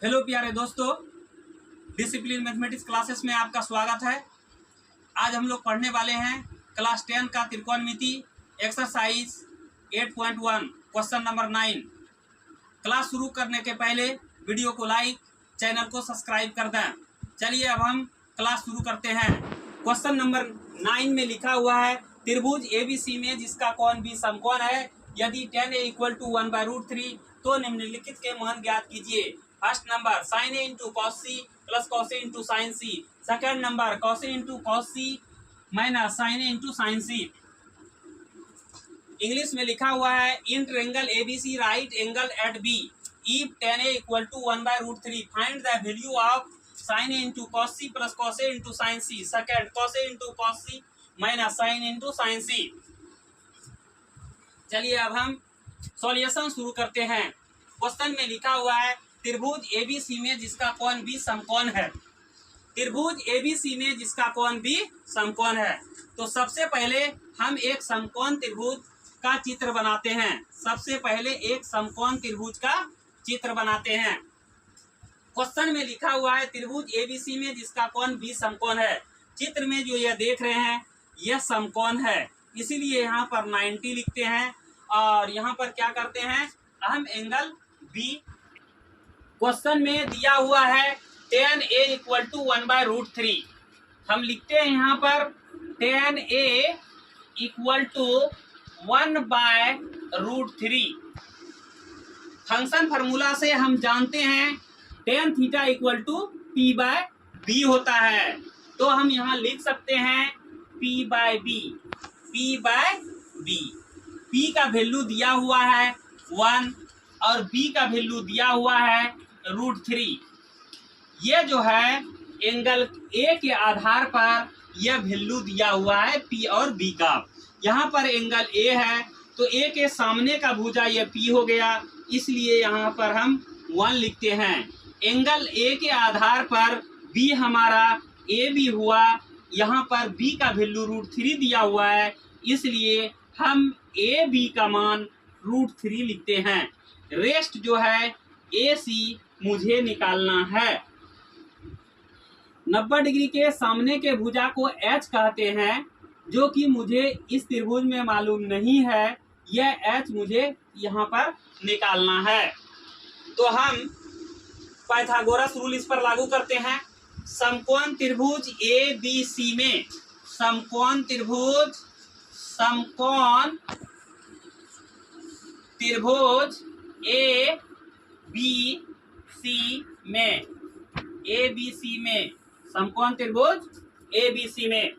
Hello प्यारे दोस्तों, discipline mathematics classes में आपका स्वागत है। आज हम लोग पढ़ने वाले हैं क्लास 10 का त्रिकोणमिति एक्सरसाइज 8.1 क्वेश्चन नंबर 9। क्लास शुरू करने के पहले वीडियो को लाइक, चैनल को सब्सक्राइब कर दें। चलिए अब हम क्लास शुरू करते हैं। क्वेश्चन नंबर 9 में लिखा हुआ है त्रिभुज ABC में जिसका कोण B समकोण है, यदि tan A = 1/√3 तो निम्नलिखित के मान ज्ञात कीजिए। First number sin A × cos C plus cos A × sin C। Second number cos A × cos C minus sin A × sin C। English में लिखा हुआ है in triangle ABC right angle at B if tan A = 1/√3 find the value of sin A × cos C plus cos A × sin C। Second cos A × cos C minus sin A × sin C। चलिए अब हम solution शुरू करते हैं। Question में लिखा हुआ है त्रिभुज ABC में जिसका कोण B समकोण है। त्रिभुज ABC में जिसका कोण B समकोण है, तो सबसे पहले हम एक समकोण त्रिभुज का चित्र बनाते हैं। सबसे पहले एक समकोण त्रिभुज का चित्र बनाते हैं। क्वेश्चन में लिखा हुआ है त्रिभुज ABC में जिसका कोण B समकोण है। चित्र में जो यह देख रहे हैं यह समकोण है, इसीलिए यहाँ पर 90 लिखते हैं और यहाँ पर क्या करते हैं, हम एंगल B। क्वेश्चन में दिया हुआ है tan A = 1/√3। हम लिखते हैं यहाँ पर tan A = 1/√3। फंक्शन फार्मूला से हम जानते हैं tan θ = P/B होता है, तो हम यहाँ लिख सकते हैं P/B। P का वैल्यू दिया हुआ है 1 और B का वैल्यू दिया हुआ है √3। ये जो है एंगल A के आधार पर यह वैल्यू दिया हुआ है P और B का। यहाँ पर एंगल A है तो A के सामने का भुजा यह P हो गया, इसलिए यहाँ पर हम 1 लिखते हैं। एंगल A के आधार पर B हमारा AB हुआ, यहाँ पर B का वैल्यू √3 दिया हुआ है, इसलिए हम AB का मान √3 लिखते हैं। रेस्ट जो है AC मुझे निकालना है। 90 डिग्री के सामने के भुजा को H कहते हैं, जो कि मुझे इस त्रिभुज में मालूम नहीं है। यह H मुझे यहाँ पर निकालना है, तो हम पाइथागोरस रूल इस पर लागू करते हैं। समकोण त्रिभुज ABC में समकोण त्रिभुज समकोण त्रिभुज ABC में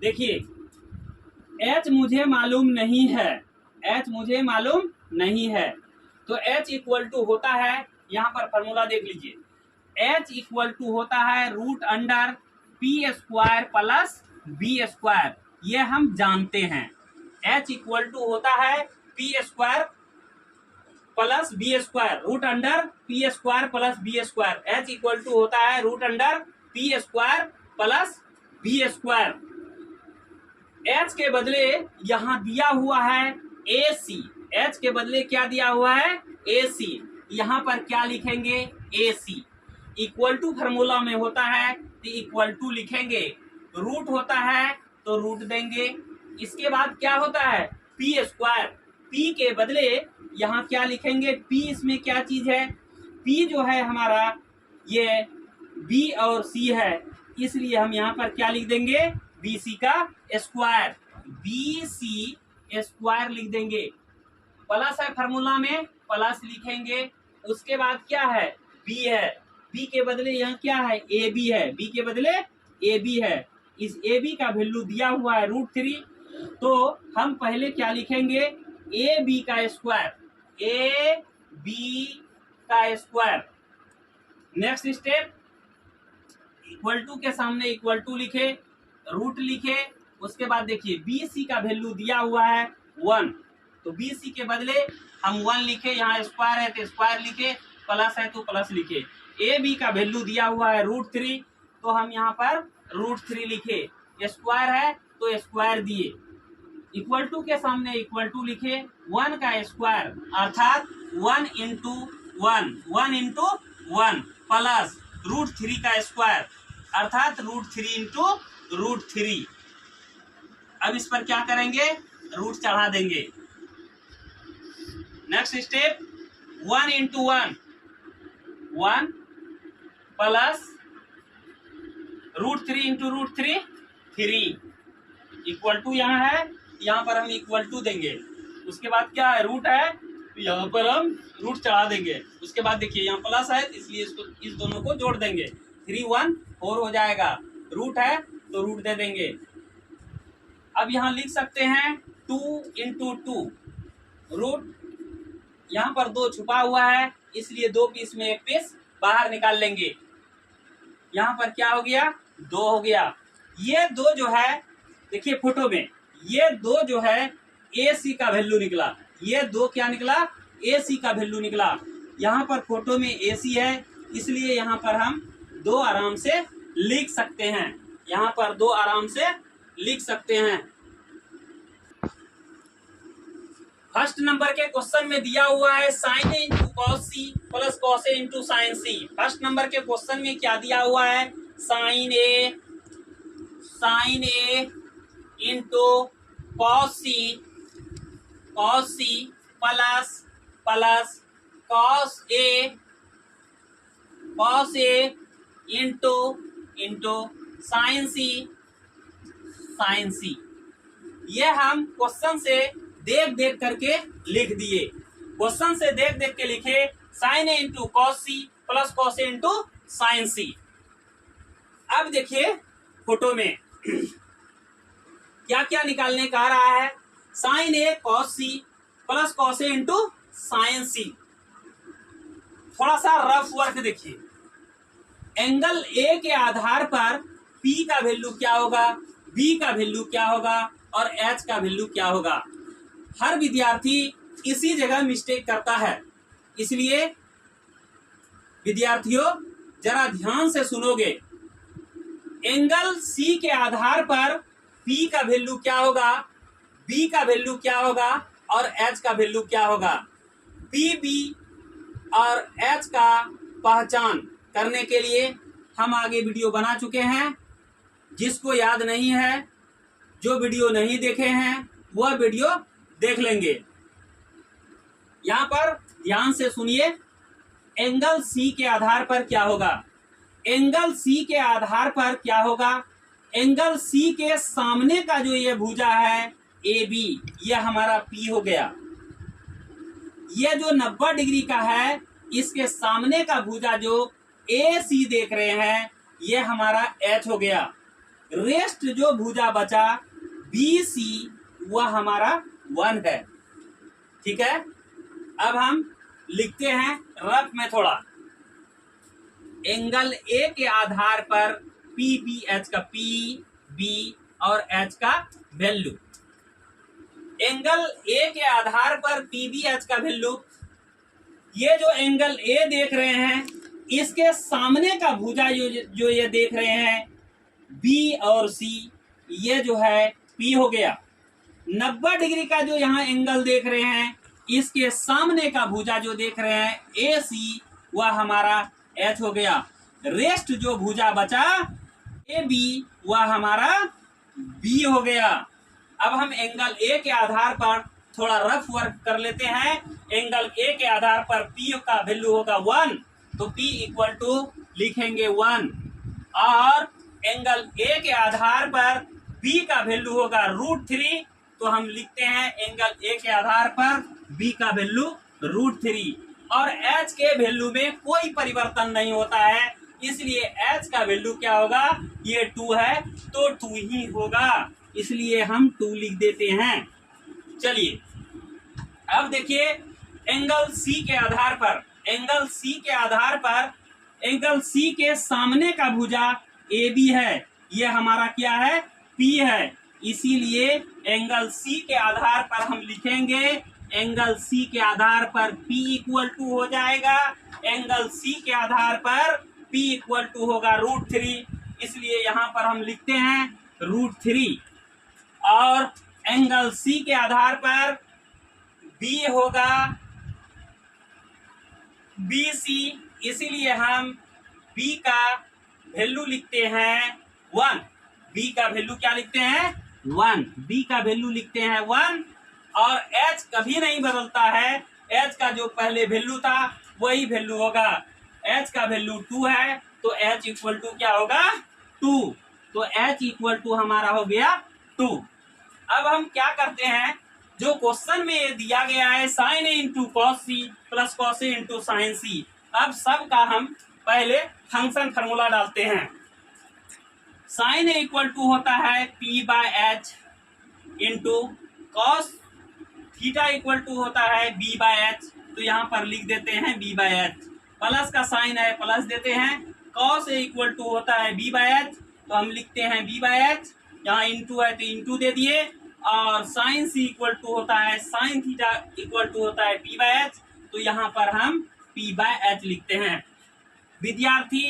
देखिए H मुझे मालूम नहीं है, तो H = होता है, यहाँ पर फॉर्मूला देख लीजिए, H = होता है √P² प्लस B²। ये हम जानते हैं। H = होता है P² plus B², √P² plus B²। H = होता है √P² प्लस B²। H के बदले यहाँ दिया हुआ है AC। H के बदले क्या दिया हुआ है, AC। यहाँ पर क्या लिखेंगे, AC। इक्वल टू फार्मूला में होता है तो इक्वल टू लिखेंगे, रूट होता है तो रूट देंगे। इसके बाद क्या होता है, P²। P के बदले यहाँ क्या लिखेंगे, P इसमें क्या चीज है, P जो है हमारा ये B और C है, इसलिए हम यहाँ पर क्या लिख देंगे, BC का स्क्वायर, BC² लिख देंगे। प्लस है फार्मूला में, प्लस लिखेंगे। उसके बाद क्या है, B है, B के बदले यहाँ क्या है, AB है, B के बदले AB है। इस AB का वैल्यू दिया हुआ है √3, तो हम पहले क्या लिखेंगे, AB का square. Next step, equal to के सामने इक्वल टू लिखे, रूट लिखे। उसके बाद देखिए BC का वैल्यू दिया हुआ है 1, तो BC के बदले हम 1 लिखे, यहाँ स्क्वायर है तो स्क्वायर लिखे, प्लस है तो प्लस लिखे। AB का वैल्यू दिया हुआ है √3, तो हम यहाँ पर √3 लिखे। स्क्वायर है तो स्क्वायर दिए, इक्वल टू के सामने इक्वल टू लिखे, 1 का स्क्वायर अर्थात 1 × 1, 1 × 1 प्लस √3 का स्क्वायर, अर्थात √3 इंटू √3। अब इस पर क्या करेंगे, रूट चढ़ा देंगे। Next step 1 into 1 1 plus √3 into √3 3 equal to यहाँ है, यहाँ पर हम इक्वल टू देंगे। उसके बाद क्या है, रूट है तो यहाँ पर हम रूट चढ़ा देंगे। उसके बाद देखिए यहाँ प्लस है इसलिए इसको इस दोनों को जोड़ देंगे, 3 1 4 हो जाएगा। रूट है तो रूट दे देंगे। अब यहाँ लिख सकते हैं 2 इंटू 2 रूट, यहाँ पर 2 छुपा हुआ है इसलिए 2 पीस में 1 पीस बाहर निकाल लेंगे। यहाँ पर क्या हो गया, 2 हो गया। ये 2 जो है देखिए फोटो में, ये 2 जो है AC का वैल्यू निकला। ये 2 क्या निकला, AC का वैल्यू निकला। यहाँ पर फोटो में AC है इसलिए यहाँ पर हम 2 आराम से लिख सकते हैं, यहाँ पर 2 आराम से लिख सकते हैं। फर्स्ट नंबर के क्वेश्चन में दिया हुआ है sin A into cos C plus cos A into sine C. First number के क्वेश्चन में क्या दिया हुआ है, sin A into cos C plus cos A into sine C. ये हम क्वेश्चन से देख करके लिख दिए। क्वेश्चन से देख के लिखे sin A into cos C plus cos A into sine C. अब देखिए फोटो में क्या क्या निकालने का आ रहा है, sin A cos C plus cos A into sine C. थोड़ा सा रफ वर्क देखिए, एंगल A के आधार पर P का वैल्यू क्या होगा, B का वैल्यू क्या होगा और H का वैल्यू क्या होगा। हर विद्यार्थी इसी जगह मिस्टेक करता है, इसलिए विद्यार्थियों जरा ध्यान से सुनोगे। एंगल C के आधार पर P का वैल्यू क्या होगा, B का वैल्यू क्या होगा और H का वैल्यू क्या होगा। P, B और H का पहचान करने के लिए हम आगे वीडियो बना चुके हैं। जिसको याद नहीं है, जो वीडियो नहीं देखे हैं वह वीडियो देख लेंगे। यहाँ पर ध्यान से सुनिए, एंगल C के आधार पर क्या होगा, एंगल C के आधार पर क्या होगा, एंगल C के सामने का जो ये भुजा है AB, ये हमारा P हो गया। ये जो 90 डिग्री का है इसके सामने का भुजा जो AC देख रहे हैं ये हमारा H हो गया। रेस्ट जो भुजा बचा BC वह हमारा 1 है। ठीक है, अब हम लिखते हैं रफ में थोड़ा। एंगल A के आधार पर PBH का P, B और H का वैल्यू, एंगल A के आधार पर PBH का वैल्यू, ये जो एंगल A देख रहे हैं इसके सामने का भुजा जो ये देख रहे हैं B और C, ये जो है P हो गया। 90 डिग्री का जो यहाँ एंगल देख रहे हैं इसके सामने का भुजा जो देख रहे हैं AC, वह हमारा H हो गया। रेस्ट जो भुजा बचा AB वह हमारा B हो गया। अब हम एंगल A के आधार पर थोड़ा रफ वर्क कर लेते हैं। एंगल A के आधार पर P का वैल्यू होगा 1, तो P इक्वल टू लिखेंगे 1। और एंगल A के आधार पर B का वैल्यू होगा √3, तो हम लिखते हैं एंगल A के आधार पर B का वैल्यू √3। और H के वैल्यू में कोई परिवर्तन नहीं होता है, इसलिए H का वैल्यू क्या होगा, ये 2 है तो 2 ही होगा, इसलिए हम 2 लिख देते हैं। चलिए अब देखिए एंगल C के आधार पर, एंगल C के आधार पर एंगल C के सामने का भुजा AB है, ये हमारा क्या है, P है। इसीलिए एंगल C के आधार पर हम लिखेंगे, एंगल C के आधार पर P इक्वल टू हो जाएगा, एंगल C के आधार पर P इक्वल टू होगा √3, इसलिए यहाँ पर हम लिखते हैं √3। और एंगल C के आधार पर B होगा BC, इसीलिए हम बी का वैल्यू लिखते हैं 1, बी का वैल्यू क्या लिखते हैं 1, बी का वैल्यू लिखते हैं 1, और एच कभी नहीं बदलता है, एच का जो पहले वैल्यू था वही वैल्यू होगा। एच का वैल्यू 2 है तो एच इक्वल टू क्या होगा 2, तो एच इक्वल टू हमारा हो गया 2। अब हम क्या करते हैं, जो क्वेश्चन में ये दिया गया है sine A into cos C plus cos A into sine C, अब सब का हम पहले फंक्शन फार्मूला डालते हैं। साइन ए इक्वल टू होता है P by H into cos theta equal to होता है बी बाय एच, तो यहाँ पर लिख देते हैं बी बाय एच, प्लस का साइन है प्लस देते हैं, कॉस ए इक्वल टू होता है बी बाय एच तो हम लिखते हैं बी बाय एच, यहाँ इंटू है तो इंटू दे दिए, और साइन सी इक्वल टू होता है साइन थीटा इक्वल टू होता है पी बाय एच, तो यहाँ पर हम पी बाय एच लिखते हैं। विद्यार्थी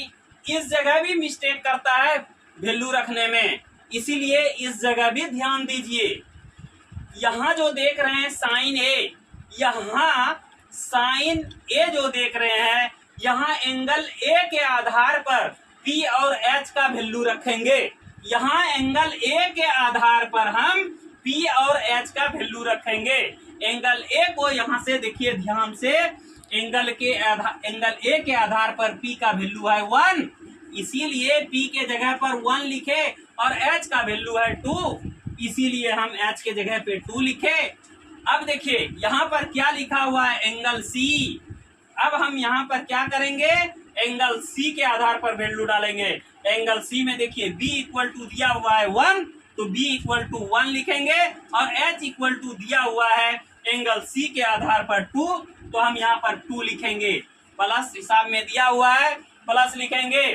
इस जगह भी मिस्टेक करता है वैल्यू रखने में, इसीलिए इस जगह भी ध्यान दीजिए। यहाँ जो देख रहे हैं साइन ए, यहाँ साइन ए जो देख रहे हैं, यहाँ एंगल ए के आधार पर पी और एच का वैल्यू रखेंगे। यहाँ एंगल ए के आधार पर हम पी और एच का वैल्यू रखेंगे। एंगल ए को यहाँ से देखिए ध्यान से, एंगल ए के आधार पर पी का वैल्यू है 1, इसीलिए पी के जगह पर 1 लिखे, और एच का वैल्यू है 2, इसीलिए हम एच के जगह पे 2 लिखे। अब देखिए यहाँ पर क्या लिखा हुआ है एंगल सी, अब हम यहाँ पर क्या करेंगे, एंगल सी के आधार पर वैल्यू डालेंगे। एंगल सी में देखिए बी इक्वल टू दिया हुआ है 1, तो बी इक्वल टू 1 लिखेंगे, और एच इक्वल टू दिया हुआ है एंगल सी के आधार पर 2, तो हम यहाँ पर 2 लिखेंगे, प्लस हिसाब में दिया हुआ है प्लस लिखेंगे।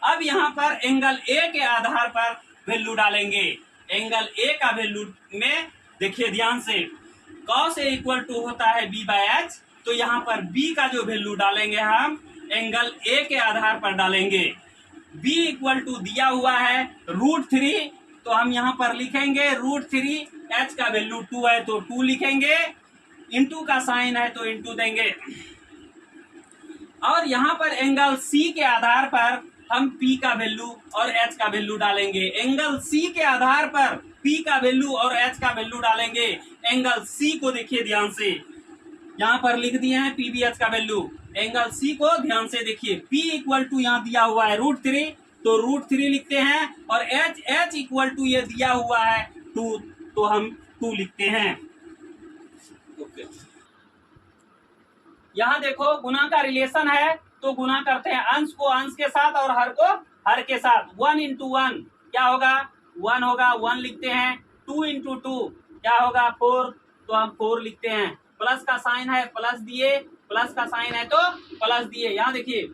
अब यहाँ पर एंगल ए के आधार पर वैल्यू डालेंगे। एंगल ए का वैल्यू में देखिए ध्यान से, कॉस ए इक्वल टू होता है बी बाय एच, तो यहाँ पर बी का जो वैल्यू डालेंगे हम एंगल ए के आधार पर डालेंगे। बी इक्वल टू दिया हुआ है √3, तो हम यहाँ पर लिखेंगे √3, एच का वैल्यू 2 है तो 2 लिखेंगे, इंटू का साइन है तो इंटू देंगे, और यहाँ पर एंगल सी के आधार पर हम P का वैल्यू और H का वैल्यू डालेंगे। एंगल C के आधार पर P का वैल्यू और H का वैल्यू डालेंगे। एंगल C को देखिए ध्यान से, यहाँ पर लिख दिए हैं PBH का वैल्यू। एंगल C को ध्यान से देखिए, P इक्वल टू यहाँ दिया हुआ है √3, तो √3 लिखते हैं, और H इक्वल टू ये दिया हुआ है 2, तो हम 2 लिखते हैं। ओके, यहाँ देखो गुना का रिलेशन है, तो गुना करते हैं अंश को अंश के साथ और हर को हर के साथ। 1 इंटू 1 क्या होगा 1 होगा, 1 लिखते हैं। 2 इंटू 2 क्या होगा 4, तो हम 4 लिखते हैं। प्लस का साइन है प्लस दिए, प्लस का साइन है तो प्लस दिए। यहाँ देखिए,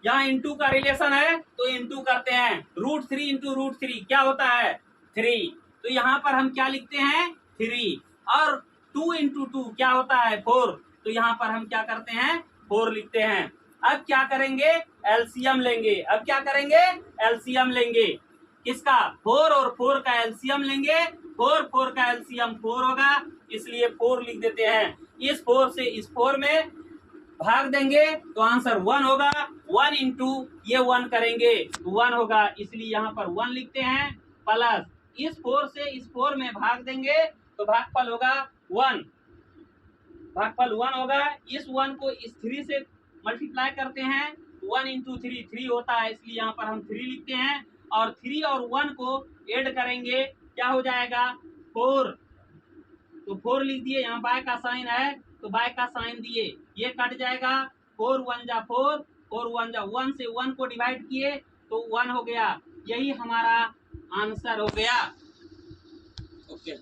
यहाँ इंटू का रिलेशन है तो इंटू करते हैं। √3 इंटू √3 क्या होता है 3, तो यहाँ पर हम क्या लिखते हैं 3, और 2 इंटू 2 क्या होता है 4, तो यहाँ पर हम क्या करते हैं 4 लिखते हैं। अब क्या करेंगे एलसीएम लेंगे। अब क्या करेंगे एलसीएम लेंगे, किसका 4 और 4 का एलसीएम लेंगे। 4 का एलसीएम 4 होगा, इसलिए 4 लिख देते हैं। इस 4 से इस 4 में भाग देंगे तो आंसर 1 होगा। 1 इंटू ये 1 करेंगे तो 1 होगा, इसलिए यहाँ पर 1 लिखते हैं। प्लस इस 4 से इस 4 में भाग देंगे तो भागफल होगा 1, भागफल 1 होगा। इस 1 को इस 3 से मल्टीप्लाई करते हैं, 1 इंटू 3 3 होता है, इसलिए यहाँ पर हम 3 लिखते हैं। और 3 और 1 को ऐड करेंगे क्या हो जाएगा 4, तो 4 लिख दिए। यहाँ बाय का साइन है तो बाय का साइन दिए, ये कट जाएगा। 4 1 जा 4, 4 1 जा 1 से 1 को डिवाइड किए तो 1 हो गया। यही हमारा आंसर हो गया। ओके,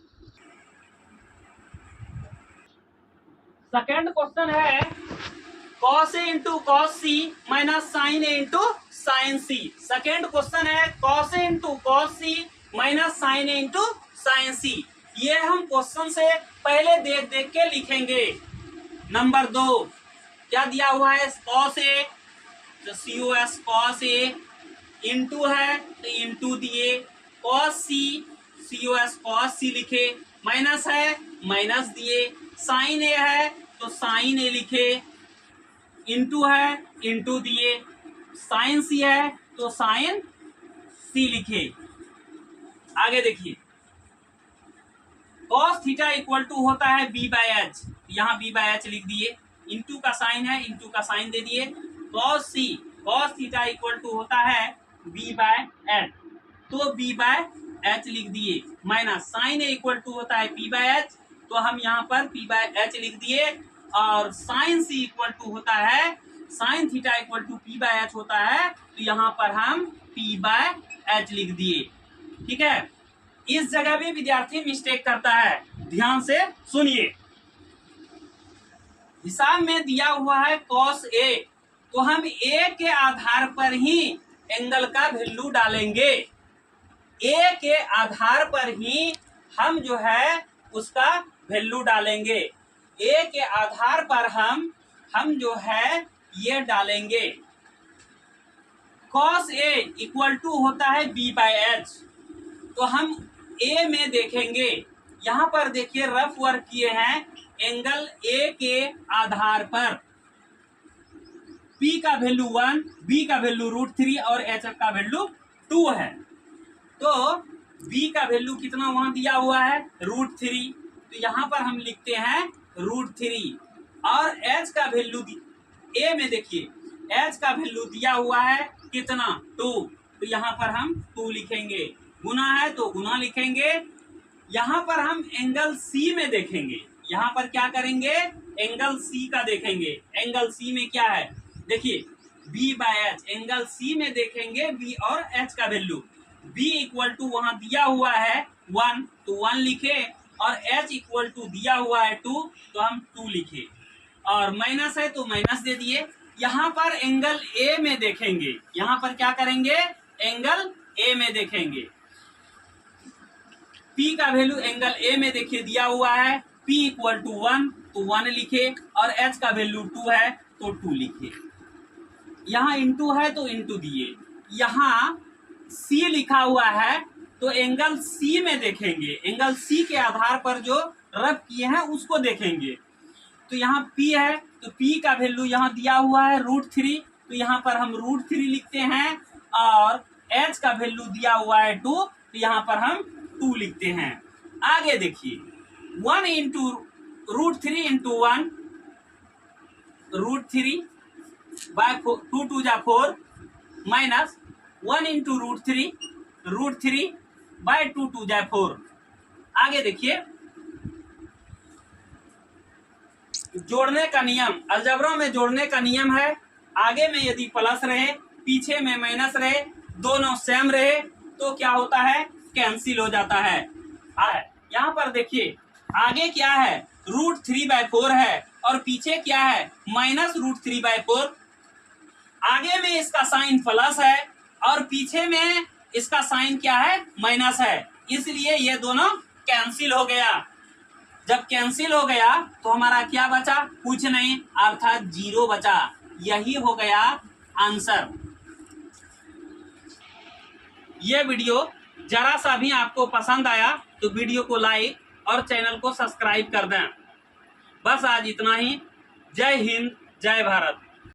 सेकेंड क्वेश्चन है cos A into cos C minus sin A into sin C। Second question है cos A into cos C minus sin A into sin C। ये हम क्वेश्चन से पहले देख देख के लिखेंगे। नंबर 2 क्या दिया हुआ है cos A, तो COS cos A, इंटू है तो इंटू दिए, cos C COS cos C लिखे, माइनस है माइनस दिए, sin A है तो sin A लिखे, इंटू है इंटू दिए। साइन सी है तो साइन सी लिखे। आगे देखिए cos थीटा इक्वल टू होता है b बाय एच, यहाँ b बाय एच लिख दिए, इंटू का साइन है इंटू का साइन दे दिए, cos थीटा इक्वल टू होता है b बाय एच, तो b बाय एच लिख दिए, minus sine A equal to होता है p बाय एच, तो हम यहाँ पर p बाय एच लिख दिए, और साइन सी इक्वल टू होता है sine theta equal to p by H होता है, तो यहाँ पर हम p बाय एच लिख दिए। ठीक है, इस जगह भी विद्यार्थी मिस्टेक करता है, ध्यान से सुनिए। हिसाब में दिया हुआ है cos A, तो हम A के आधार पर ही एंगल का वैल्यू डालेंगे, A के आधार पर ही हम जो है उसका वैल्यू डालेंगे, A के आधार पर हम जो है ये डालेंगे। cos A इक्वल टू होता है b बाय एच, तो हम A में देखेंगे, यहाँ पर देखिए रफ वर्क किए हैं, एंगल A के आधार पर P का वैल्यू 1, B का वैल्यू √3 और H का वैल्यू 2 है, तो B का वैल्यू कितना वहां दिया हुआ है √3, तो यहाँ पर हम लिखते हैं √3, और H का वैल्यू A में देखिए H का वैल्यू दिया हुआ है कितना 2, तो यहाँ पर हम 2 लिखेंगे, गुना है तो गुना लिखेंगे। यहाँ पर हम एंगल C में देखेंगे, यहाँ पर क्या करेंगे एंगल C का देखेंगे, एंगल C में क्या है देखिए B by H, angle C में देखेंगे B और H का वैल्यू, B इक्वल टू वहां दिया हुआ है 1 तो 1 लिखे, और H इक्वल टू दिया हुआ है 2 तो हम 2 लिखे, और माइनस है तो माइनस दे दिए। यहाँ पर एंगल A में देखेंगे, यहाँ पर क्या करेंगे एंगल A में देखेंगे, P का वैल्यू एंगल A में देखिए दिया हुआ है P इक्वल टू 1 तो 1 लिखे, और H का वैल्यू 2 है तो 2 लिखे, यहाँ इंटू है तो इंटू दिए, यहाँ C लिखा हुआ है तो एंगल C में देखेंगे, एंगल C के आधार पर जो रब किए हैं उसको देखेंगे, तो यहाँ P है तो P का वैल्यू यहाँ दिया हुआ है √3, तो यहाँ पर हम √3 लिखते हैं, और H का वैल्यू दिया हुआ है 2 तो यहाँ पर हम 2 लिखते हैं। आगे देखिए 1 इंटू √3 इंटू 1 √3 बाय 2 2 जा 4 माइनस 1 इंटू √3 बाय 2 2 जा 4। आगे देखिए जोड़ने का नियम, अलजेब्रा में जोड़ने का नियम है, आगे में यदि प्लस रहे पीछे में माइनस रहे दोनों सेम रहे तो क्या होता है कैंसिल हो जाता है। यहाँ पर देखिए आगे क्या है √3/4 है और पीछे क्या है -√3/4, आगे में इसका साइन प्लस है और पीछे में इसका साइन क्या है माइनस है, इसलिए ये दोनों कैंसिल हो गया। जब कैंसिल हो गया तो हमारा क्या बचा, कुछ नहीं अर्थात 0 बचा, यही हो गया आंसर। ये वीडियो जरा सा भी आपको पसंद आया तो वीडियो को लाइक और चैनल को सब्सक्राइब कर दें। बस आज इतना ही। जय हिंद, जय भारत।